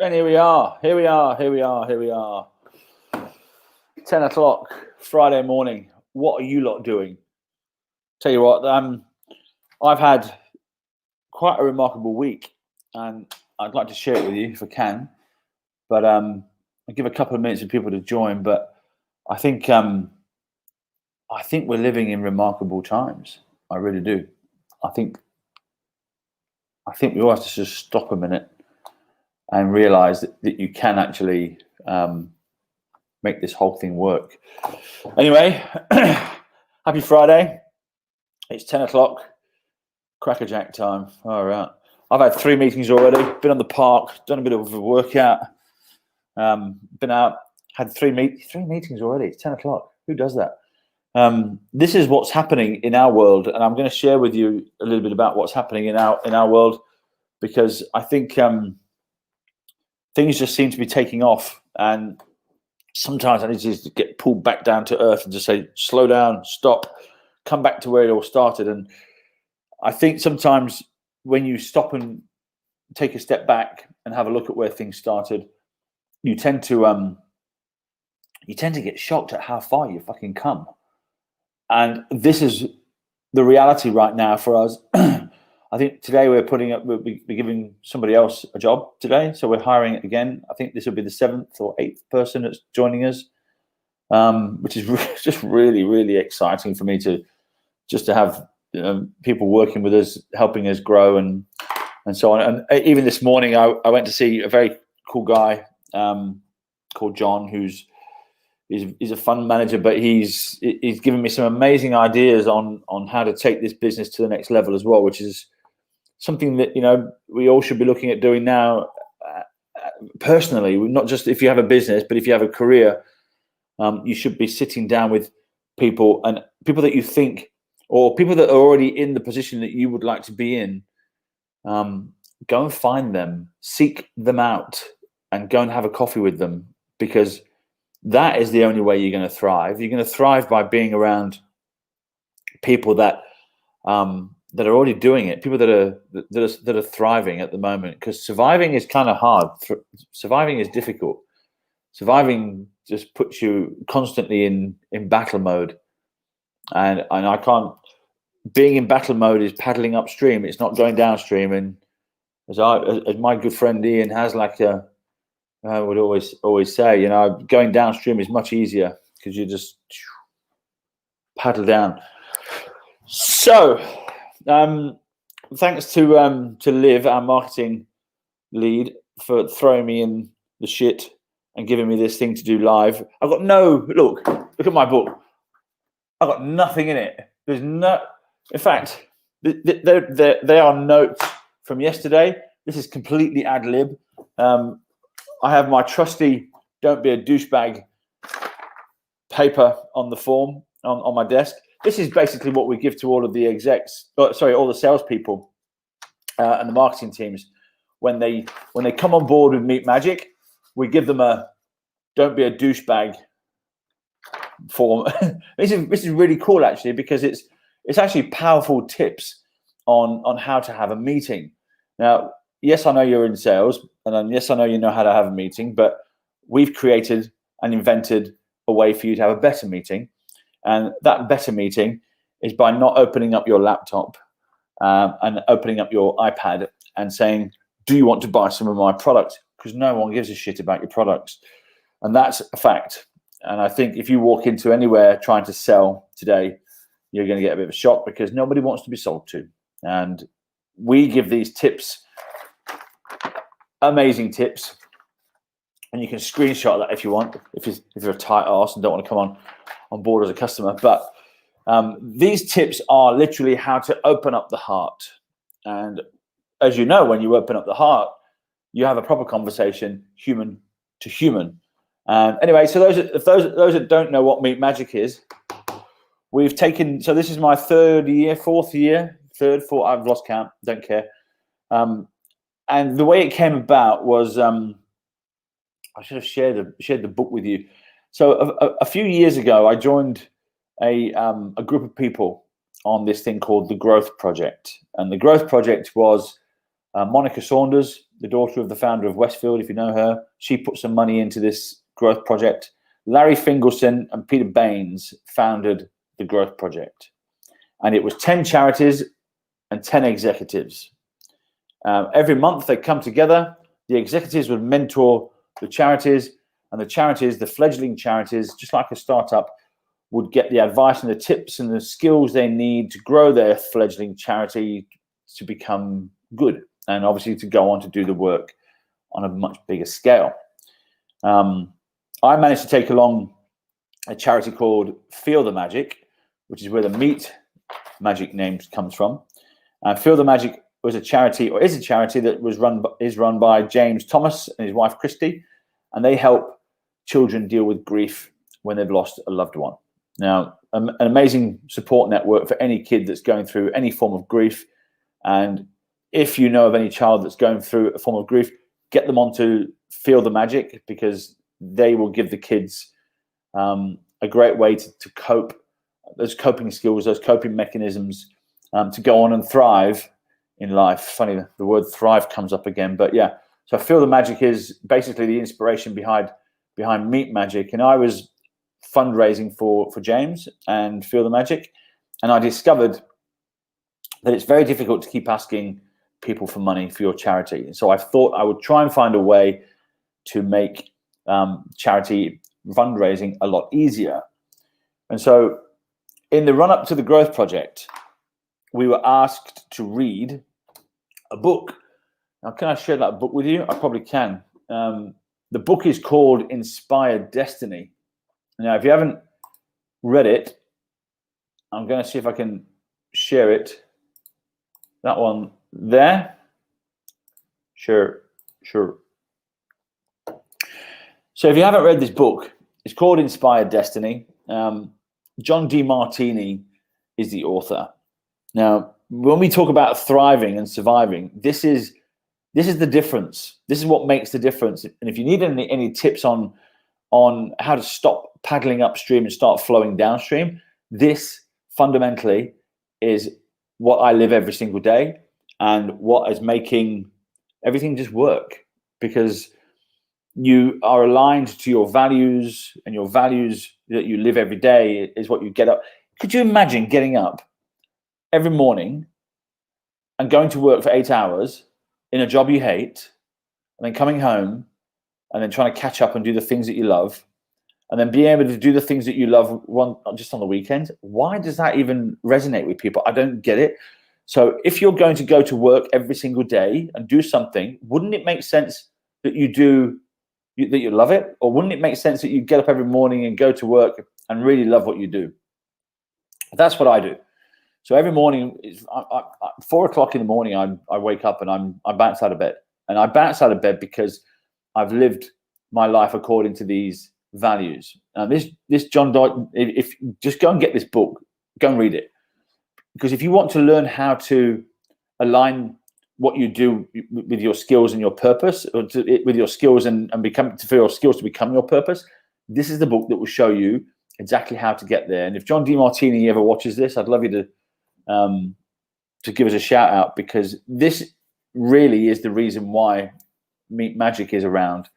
And here we are. 10 o'clock, Friday morning. What are you lot doing? Tell you what, I've had quite a remarkable week, and I'd like to share it with you if I can. But I'll give a couple of minutes for people to join. But I think we're living in remarkable times. I really do. I think we all have to just stop a minute and realize that you can actually make this whole thing work. Anyway, happy Friday. It's 10 o'clock, crackerjack time. All right. I've had 3 meetings already, been on the park, done a bit of a workout, been out, had 3 meetings already. It's 10 o'clock. Who does that? This is what's happening in our world, and I'm going to share with you a little bit about what's happening in our world, because I think things just seem to be taking off, and sometimes I need to get pulled back down to earth and just say, slow down, stop, come back to where it all started. And I think sometimes when you stop and take a step back and have a look at where things started, you tend to get shocked at how far you fucking come. And this is the reality right now for us. I think today we'll be giving somebody else a job today. So we're hiring again. I think this will be the 7th or 8th person that's joining us, which is just really, really exciting for me to have people working with us, helping us grow and so on. And even this morning, I went to see a very cool guy called John, he's a fund manager, but he's given me some amazing ideas on how to take this business to the next level as well, which is something that we all should be looking at doing now. Personally, not just if you have a business, but if you have a career, you should be sitting down with people that you think, or people that are already in the position that you would like to be in. Go and find them, seek them out, and go and have a coffee with them, because that is the only way you're going to thrive. You're going to thrive by being around people that are already doing it, people that are thriving at the moment. Because surviving is kind of hard. Surviving is difficult. Surviving just puts you constantly in battle mode, and I can't. Being in battle mode is paddling upstream. It's not going downstream. And as my good friend Ian Haslak would always say, going downstream is much easier because you just paddle down. So, thanks to Liv, our marketing lead, for throwing me in the shit and giving me this thing to do live. I've got look at my book. I've got nothing in it. There's no. In fact, they are notes from yesterday. This is completely ad lib. I have my trusty "Don't be a douchebag" paper on the form on my desk. This is basically what we give to all of the all the salespeople and the marketing teams when they come on board with Meet Magic. We give them a "Don't be a douchebag" form. This is really cool, actually, because it's actually powerful tips on how to have a meeting. Now, yes, I know you're in sales, and yes, I know you know how to have a meeting, but we've created and invented a way for you to have a better meeting. And that better meeting is by not opening up your laptop and opening up your iPad and saying, do you want to buy some of my products? Because no one gives a shit about your products. And that's a fact. And I think if you walk into anywhere trying to sell today, you're going to get a bit of a shock, because nobody wants to be sold to. And we give these tips, amazing tips, and you can screenshot that if you want, if you're a tight ass and don't want to come on board as a customer. But these tips are literally how to open up the heart. And as you know, when you open up the heart, you have a proper conversation, human to human. Anyway, so those that don't know what Meet Magic is, we've taken. So this is my fourth year. I've lost count. Don't care. And the way it came about was I should have shared the book with you. So a few years ago, I joined a group of people on this thing called the Growth Project, and the Growth Project was Monica Saunders, the daughter of the founder of Westfield, if you know her. She put some money into this Growth Project. Larry Fingelson and Peter Baines founded the Growth Project, and it was 10 charities and 10 executives. Every month they come together. The executives would mentor the charities, and the charities, the fledgling charities, just like a startup, would get the advice and the tips and the skills they need to grow their fledgling charity to become good, and obviously to go on to do the work on a much bigger scale. I managed to take along a charity called Feel the Magic, which is where the Meet Magic name comes from. Feel the Magic was a charity, or is a charity, that is run by James Thomas and his wife Christy, and they help children deal with grief when they've lost a loved one. Now, an amazing support network for any kid that's going through any form of grief. And if you know of any child that's going through a form of grief, get them onto Feel the Magic, because they will give the kids a great way to cope, those coping skills, those coping mechanisms, to go on and thrive in life. Funny, the word thrive comes up again, but yeah. So Feel the Magic is basically the inspiration behind Meet Magic. And I was fundraising for James and Feel the Magic, and I discovered that it's very difficult to keep asking people for money for your charity. And so I thought I would try and find a way to make charity fundraising a lot easier. And so in the run-up to the Growth Project, we were asked to read a book. Now, can I share that book with you? I probably can. The book is called Inspired Destiny. Now, if you haven't read it, I'm going to see if I can share it. That one there. Sure. So if you haven't read this book, it's called Inspired Destiny. John DeMartini is the author. Now, when we talk about thriving and surviving, this is the difference. This is what makes the difference. And if you need any tips on how to stop paddling upstream and start flowing downstream, this fundamentally is what I live every single day, and what is making everything just work, because you are aligned to your values, and your values that you live every day is what you get up. Could you imagine getting up every morning and going to work for 8 hours in a job you hate, and then coming home and then trying to catch up and do the things that you love, and then being able to do the things that you love just on the weekends? Why does that even resonate with people? I don't get it. So if you're going to go to work every single day and do something, wouldn't it make sense that you love it? Or wouldn't it make sense that you get up every morning and go to work and really love what you do? That's what I do. So every morning, 4 o'clock in the morning, I wake up and I bounce out of bed. And I bounce out of bed because I've lived my life according to these values. This John Doyle, if just go and get this book, go and read it. Because if you want to learn how to align what you do with your skills and your purpose, or with your skills and for your skills to become your purpose, this is the book that will show you exactly how to get there. And if John DeMartini ever watches this, I'd love you to give us a shout out, because this really is the reason why Meet Magic is around.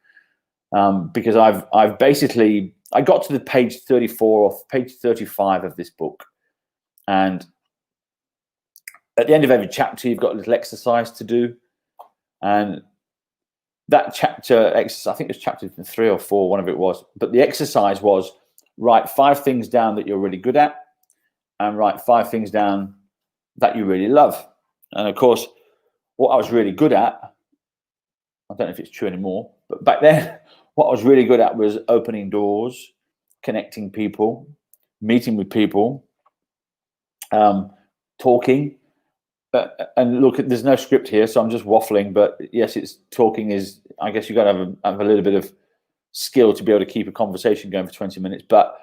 Because I've basically, I got to the page 34 or page 35 of this book, and at the end of every chapter, you've got a little exercise to do. And that chapter exercise, I think it was chapter 3 or 4, one of it was, but the exercise was write 5 things down that you're really good at, and write 5 things down that you really love. And of course, what I was really good at, I don't know if it's true anymore, but back then, what I was really good at was opening doors, connecting people, meeting with people, talking. And look, there's no script here, so I'm just waffling. But yes, it's talking is. I guess you got to have a little bit of skill to be able to keep a conversation going for 20 minutes. But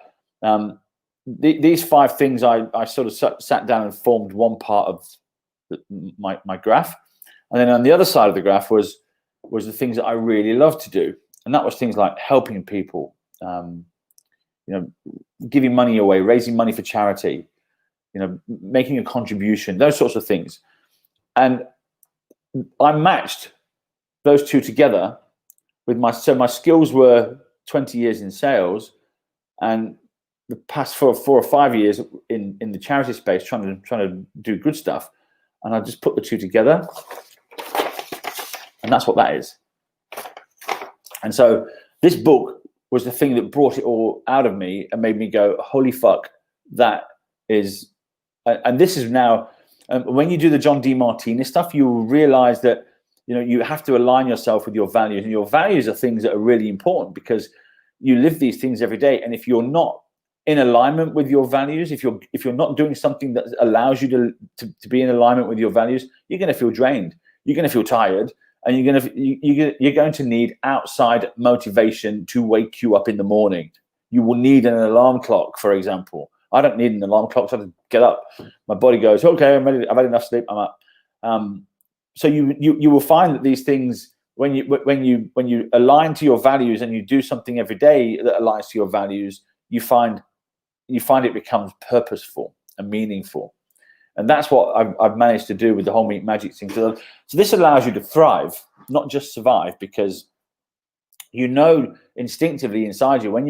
these 5 things, I sort of sat down and formed one part of my graph. And then on the other side of the graph was the things that I really love to do. And that was things like helping people, giving money away, raising money for charity, making a contribution, those sorts of things. And I matched those 2 together with my skills were 20 years in sales, and the past 4 or 5 years in the charity space, trying to do good stuff. And I just put the 2 together, and that's what that is. And so this book was the thing that brought it all out of me and made me go, holy fuck, that is, and this is now, when you do the John Demartini stuff, you will realize that, you have to align yourself with your values, and your values are things that are really important because you live these things every day. And if you're not in alignment with your values, if you're not doing something that allows you to be in alignment with your values, you're going to feel drained. You're going to feel tired, and you're going to need outside motivation to wake you up in the morning. You will need an alarm clock, for example. I don't need an alarm clock, so I get up. My body goes, okay, I'm ready. I've had enough sleep. I'm up. So you will find that these things, when you align to your values and you do something every day that aligns to your values, you find it becomes purposeful and meaningful. And that's what I've managed to do with the whole Meat Magic thing. So this allows you to thrive, not just survive, because instinctively inside you, when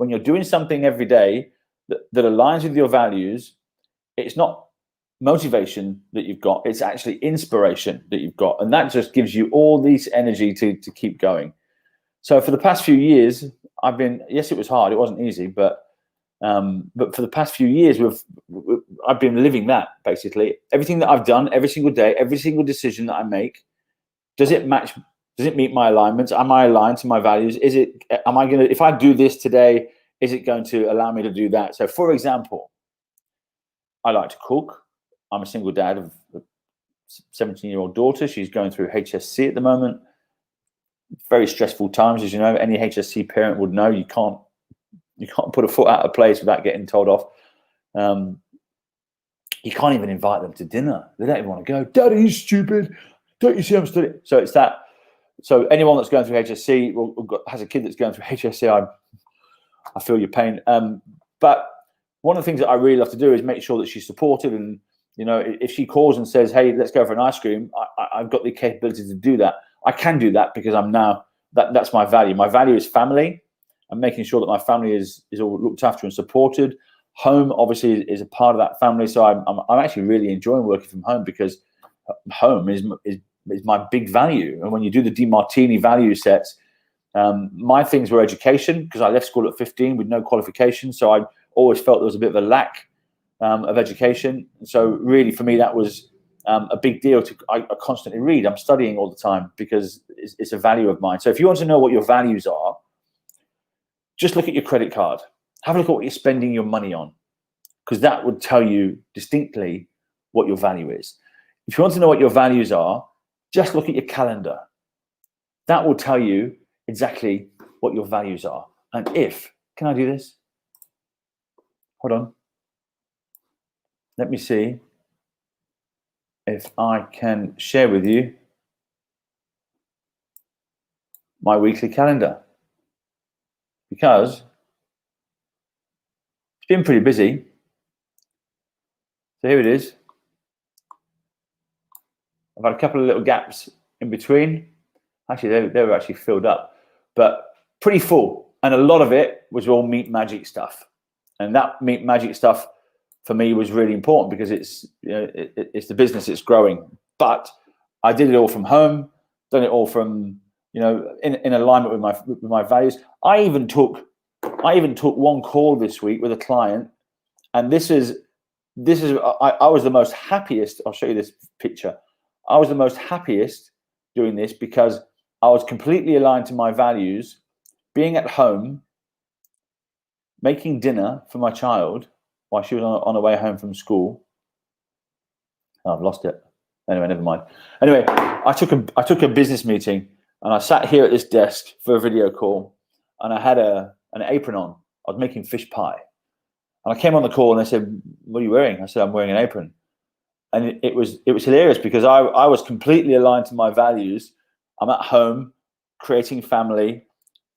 you're doing something every day that aligns with your values, it's not motivation that you've got, it's actually inspiration that you've got. And that just gives you all this energy to keep going. So for the past few years, yes, it was hard, it wasn't easy, but for the past few years, I've been living that, basically. Everything that I've done, every single day, every single decision that I make, does it meet my alignments? Am I aligned to my values? If I do this today, is it going to allow me to do that? So for example, I like to cook. I'm a single dad of a 17-year-old daughter. She's going through HSC at the moment. Very stressful times, as you know. Any HSC parent would know. You can't put a foot out of place without getting told off. You can't even invite them to dinner. They don't even want to go. Daddy, you stupid. Don't you see I'm studying? So it's that. So anyone that's going through HSC or has a kid that's going through HSC, I feel your pain. But one of the things that I really love to do is make sure that she's supported. And, if she calls and says, hey, let's go for an ice cream, I've got the capability to do that. I can do that because that's my value. My value is family. I'm making sure that my family is all looked after and supported. Home obviously is a part of that family. So I'm actually really enjoying working from home because home is my big value. And when you do the Demartini value sets, my things were education, because I left school at 15 with no qualifications. So I always felt there was a bit of a lack of education. So really for me, that was a big deal. I constantly read. I'm studying all the time because it's a value of mine. So if you want to know what your values are, just look at your credit card. Have a look at what you're spending your money on, because that would tell you distinctly what your value is. If you want to know what your values are, just look at your calendar. That will tell you exactly what your values are. And can I do this? Hold on. Let me see if I can share with you my weekly calendar, because it's been pretty busy. So here it is. I've had a couple of little gaps in between. Actually, they were actually filled up, but pretty full. And a lot of it was all Meat Magic stuff. And that Meat Magic stuff for me was really important because it's the business, it's growing. But I did it all from home, done it all from, in alignment with my values. I even took one call this week with a client, and this is I was the most happiest. I'll show you this picture. I was the most happiest doing this because I was completely aligned to my values, being at home, making dinner for my child while she was on her way home from school. Oh, I've lost it. Anyway, never mind. Anyway, I took a business meeting and I sat here at this desk for a video call. and I had an apron on. I was making fish pie. And I came on the call and they said, "What are you wearing?" I said, "I'm wearing an apron." And it was hilarious because I was completely aligned to my values. I'm at home creating family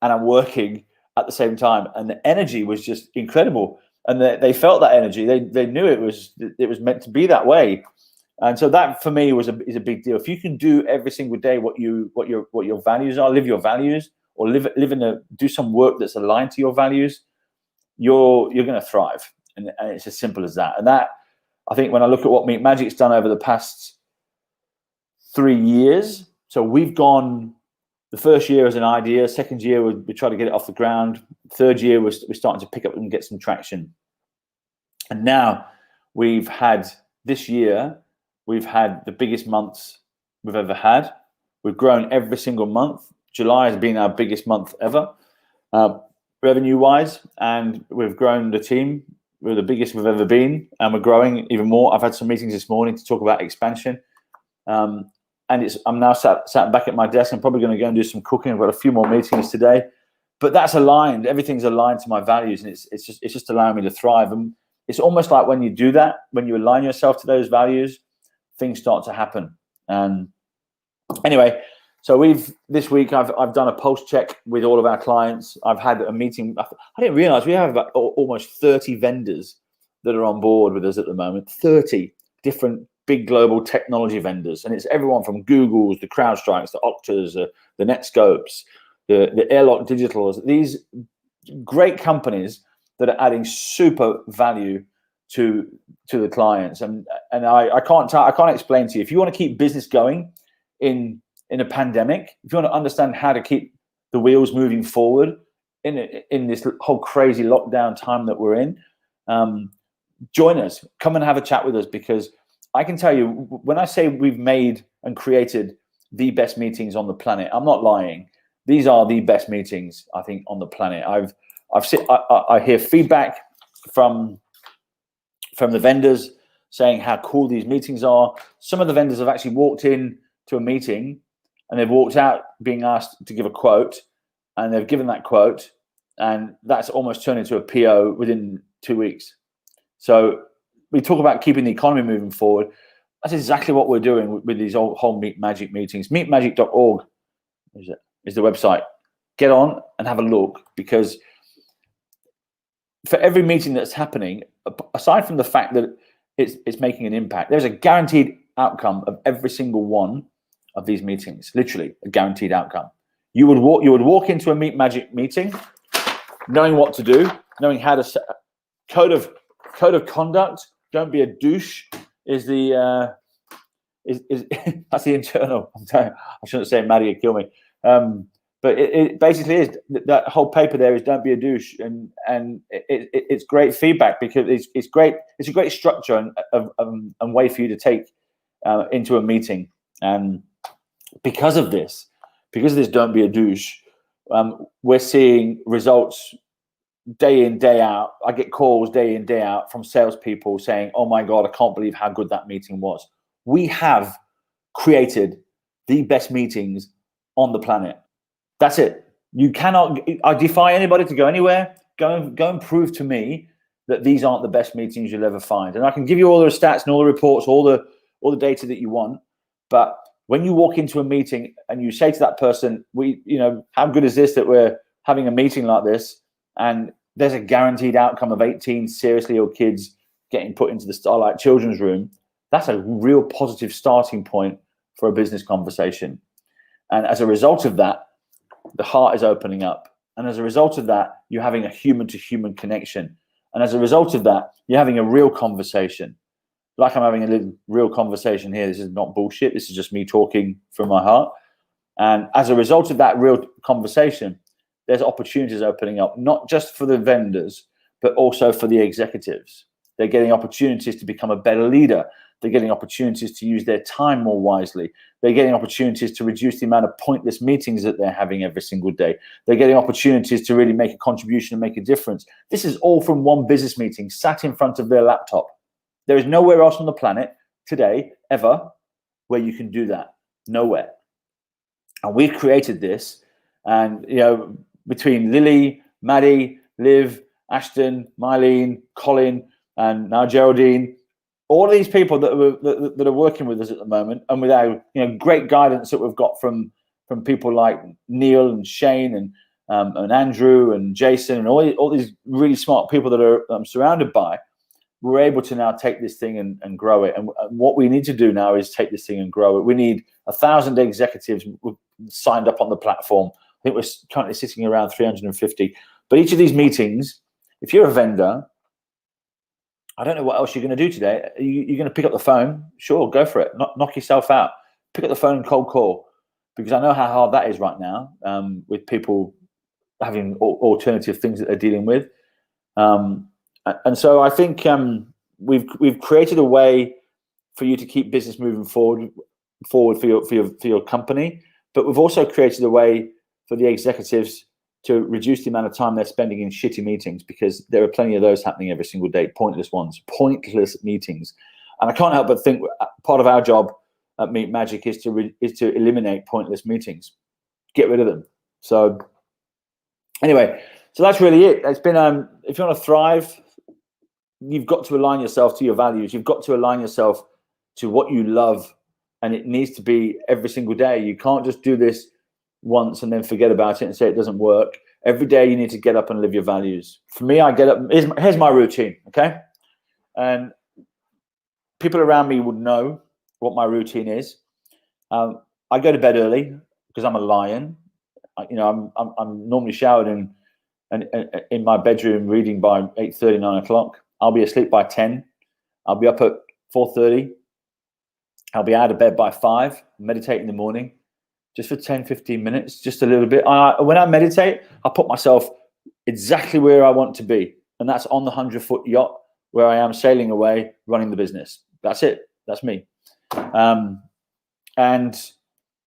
and I'm working at the same time. And the energy was just incredible. And they felt that energy. They knew it was meant to be that way. And so that for me is a big deal. If you can do every single day what your values are, live your values, or do some work that's aligned to your values, you're going to thrive. And it's as simple as that. And that, I think, when I look at what Meet Magic's done over the past 3 years, so we've gone, the first year as an idea, second year we tried to get it off the ground, third year we're starting to pick up and get some traction. And now this year, we've had the biggest months we've ever had. We've grown every single month. July has been our biggest month ever, revenue-wise, and we've grown the team. We're the biggest we've ever been, and we're growing even more. I've had some meetings this morning to talk about expansion, and I'm now sat back at my desk. I'm probably going to go and do some cooking. I've got a few more meetings today, but that's aligned. Everything's aligned to my values, and it's just allowing me to thrive. And it's almost like when you do that, when you align yourself to those values, things start to happen. And anyway, so this week I've done a pulse check with all of our clients. I've had a meeting. I didn't realize we have about almost 30 vendors that are on board with us at the moment. 30 different big global technology vendors, and it's everyone from Google's, the CrowdStrikes, the Oktas, the Netscopes, the Airlock Digitals. These great companies that are adding super value to the clients. And I can't explain to you, if you want to keep business going in a pandemic, if you want to understand how to keep the wheels moving forward in this whole crazy lockdown time that we're in, join us. Come and have a chat with us, because I can tell you, when I say we've made and created the best meetings on the planet, I'm not lying. These are the best meetings, I think, on the planet. I hear feedback from the vendors saying how cool these meetings are. Some of the vendors have actually walked in to a meeting and they've walked out being asked to give a quote, and they've given that quote, and that's almost turned into a PO within 2 weeks. So we talk about keeping the economy moving forward. That's exactly what we're doing with these whole Meet Magic meetings. Meetmagic.org is the website. Get on and have a look, because for every meeting that's happening, aside from the fact that it's making an impact, there's a guaranteed outcome of every single one of these meetings. Literally a guaranteed outcome. You would walk into a Meet Magic meeting knowing what to do, knowing how to set code of conduct. Don't be a douche is the that's the internal. I'm telling you, I shouldn't say Maddie would kill me. But it basically is, that whole paper there is don't be a douche, and it's great feedback, because it's great. It's a great structure and way for you to take into a meeting. And because of this don't be a douche, we're seeing results day in, day out. I get calls day in, day out from salespeople saying, "Oh my God, I can't believe how good that meeting was." We have created the best meetings on the planet. That's it. You cannot. I defy anybody to go anywhere. Go and prove to me that these aren't the best meetings you'll ever find. And I can give you all the stats and all the reports, all the data that you want. But when you walk into a meeting and you say to that person, how good is this that we're having a meeting like this, and there's a guaranteed outcome of 18 seriously ill kids getting put into the Starlight Children's Room, that's a real positive starting point for a business conversation. And as a result of that, the heart is opening up. And as a result of that, you're having a human-to-human connection. And as a result of that, you're having a real conversation. Like I'm having a little real conversation here. This is not bullshit. This is just me talking from my heart. And as a result of that real conversation, there's opportunities opening up, not just for the vendors, but also for the executives. They're getting opportunities to become a better leader. They're getting opportunities to use their time more wisely. They're getting opportunities to reduce the amount of pointless meetings that they're having every single day. They're getting opportunities to really make a contribution and make a difference. This is all from one business meeting, sat in front of their laptop. There is nowhere else on the planet today, ever, where you can do that. Nowhere. And we've created this. And, between Lily, Maddie, Liv, Ashton, Mylene, Colin, and now Geraldine, all of these people that are working with us at the moment, and with our great guidance that we've got from people like Neil and Shane and Andrew and Jason and all these really smart people that I'm surrounded by, we're able to now take this thing and grow it. And what we need to do now is take this thing and grow it. We need 1,000 executives signed up on the platform. I think we're currently sitting around 350. But each of these meetings, if you're a vendor, I don't know what else you're going to do today. You're going to pick up the phone. Sure, go for it. Knock yourself out. Pick up the phone and cold call, because I know how hard that is right now, with people having alternative things that they're dealing with. And so I think we've created a way for you to keep business moving forward for your company, but we've also created a way for the executives to reduce the amount of time they're spending in shitty meetings, because there are plenty of those happening every single day, pointless meetings. And I can't help but think part of our job at Meet Magic is to eliminate pointless meetings, get rid of them. So anyway, so that's really it. It's been if you want to thrive, you've got to align yourself to your values. You've got to align yourself to what you love, and it needs to be every single day. You can't just do this once and then forget about it and say it doesn't work. Every day you need to get up and live your values. For me, I get up. Here's my routine, okay? And people around me would know what my routine is. I go to bed early because I'm a lion. I'm normally showered and in my bedroom reading by 8:30, 9 o'clock. I'll be asleep by 10. I'll be up at 4:30. I'll be out of bed by 5, meditate in the morning, just for 10, 15 minutes, just a little bit. When I meditate, I put myself exactly where I want to be. And that's on the 100-foot yacht where I am sailing away, running the business. That's it. That's me. And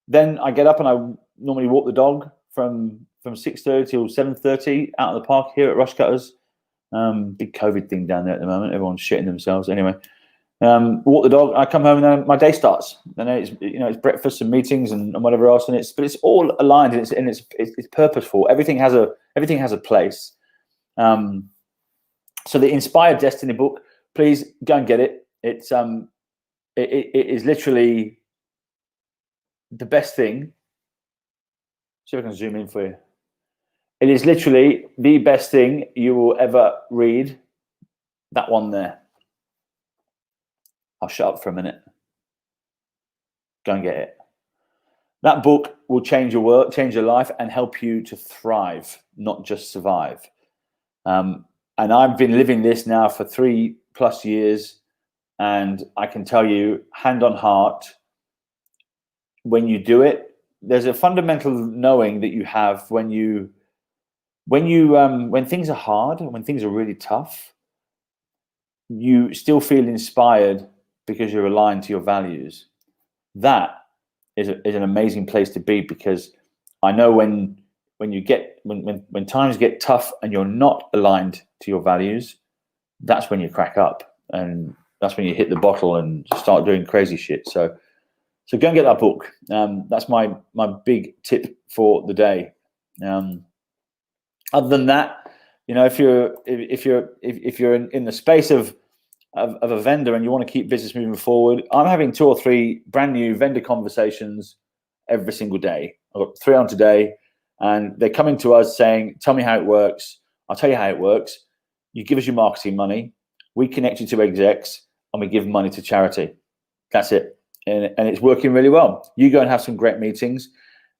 then I get up and I normally walk the dog from 6:30 till 7:30 out of the park here at Rushcutters. Big COVID thing down there at the moment. Everyone's shitting themselves. Anyway, walk the dog. I come home and then my day starts. And then it's breakfast and meetings and whatever else. But it's all aligned and it's purposeful. Everything has a place. So the Inspired Destiny book, please go and get it. It's it is literally the best thing. See if I can zoom in for you. It is literally the best thing you will ever read. That one there. I'll shut up for a minute. Go and get it. That book will change your work, change your life, and help you to thrive, not just survive. And I've been living this now for 3+ years, and I can tell you, hand on heart, when you do it, there's a fundamental knowing that you have when things are hard, when things are really tough, you still feel inspired because you're aligned to your values. That is an amazing place to be, because I know when times get tough and you're not aligned to your values, that's when you crack up, and that's when you hit the bottle and start doing crazy shit. So go and get that book. That's my big tip for the day. Other than that, if you're in the space of a vendor and you want to keep business moving forward, I'm having 2 or 3 brand new vendor conversations every single day. I've got 3 on today, and they're coming to us saying, "Tell me how it works." I'll tell you how it works. You give us your marketing money, we connect you to execs, and we give money to charity. That's it. And it's working really well. You go and have some great meetings.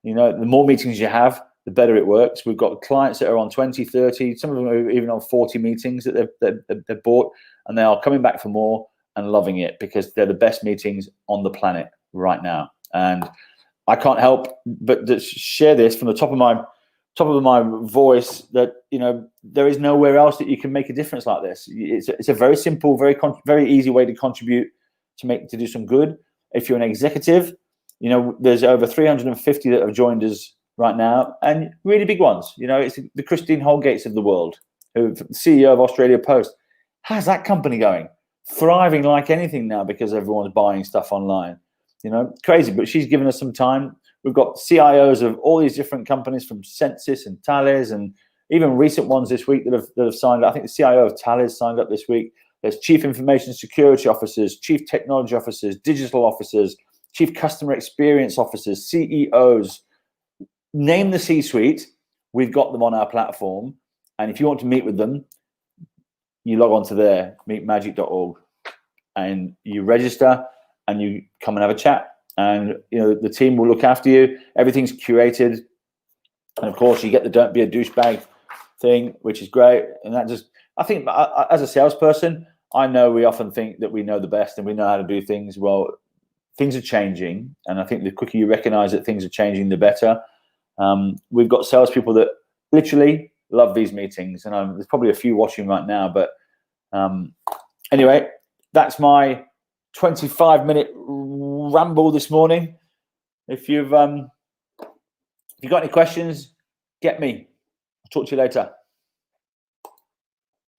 The more meetings you have, the better it works. We've got clients that are on 20, 30, some of them are even on 40 meetings that they've bought, and they are coming back for more and loving it, because they're the best meetings on the planet right now. And I can't help but to share this from the top of my voice that there is nowhere else that you can make a difference like this. It's a very simple, very easy way to contribute to do some good. If you're an executive, there's over 350 that have joined us right now, and really big ones. It's the Christine Holgates of the world, who CEO of Australia Post. How's that company going? Thriving like anything now, because everyone's buying stuff online. Crazy. But she's given us some time. We've got CIOs of all these different companies from Census and Thales, and even recent ones this week that have signed up. I think the CIO of Thales signed up this week. There's chief information security officers, chief technology officers, digital officers, chief customer experience officers, CEOs. Name the C-suite. We've got them on our platform. And if you want to meet with them, you log on to there, meetmagic.org, and you register and you come and have a chat. And the team will look after you. Everything's curated. And of course, you get the don't be a douchebag thing, which is great. And that just, I think, as a salesperson, I know we often think that we know the best and we know how to do things. Well, things are changing. And I think the quicker you recognize that things are changing, the better. We've got salespeople that literally love these meetings. And there's probably a few watching right now. But anyway, that's my 25-minute ramble this morning. If you've got any questions, get me. I'll talk to you later.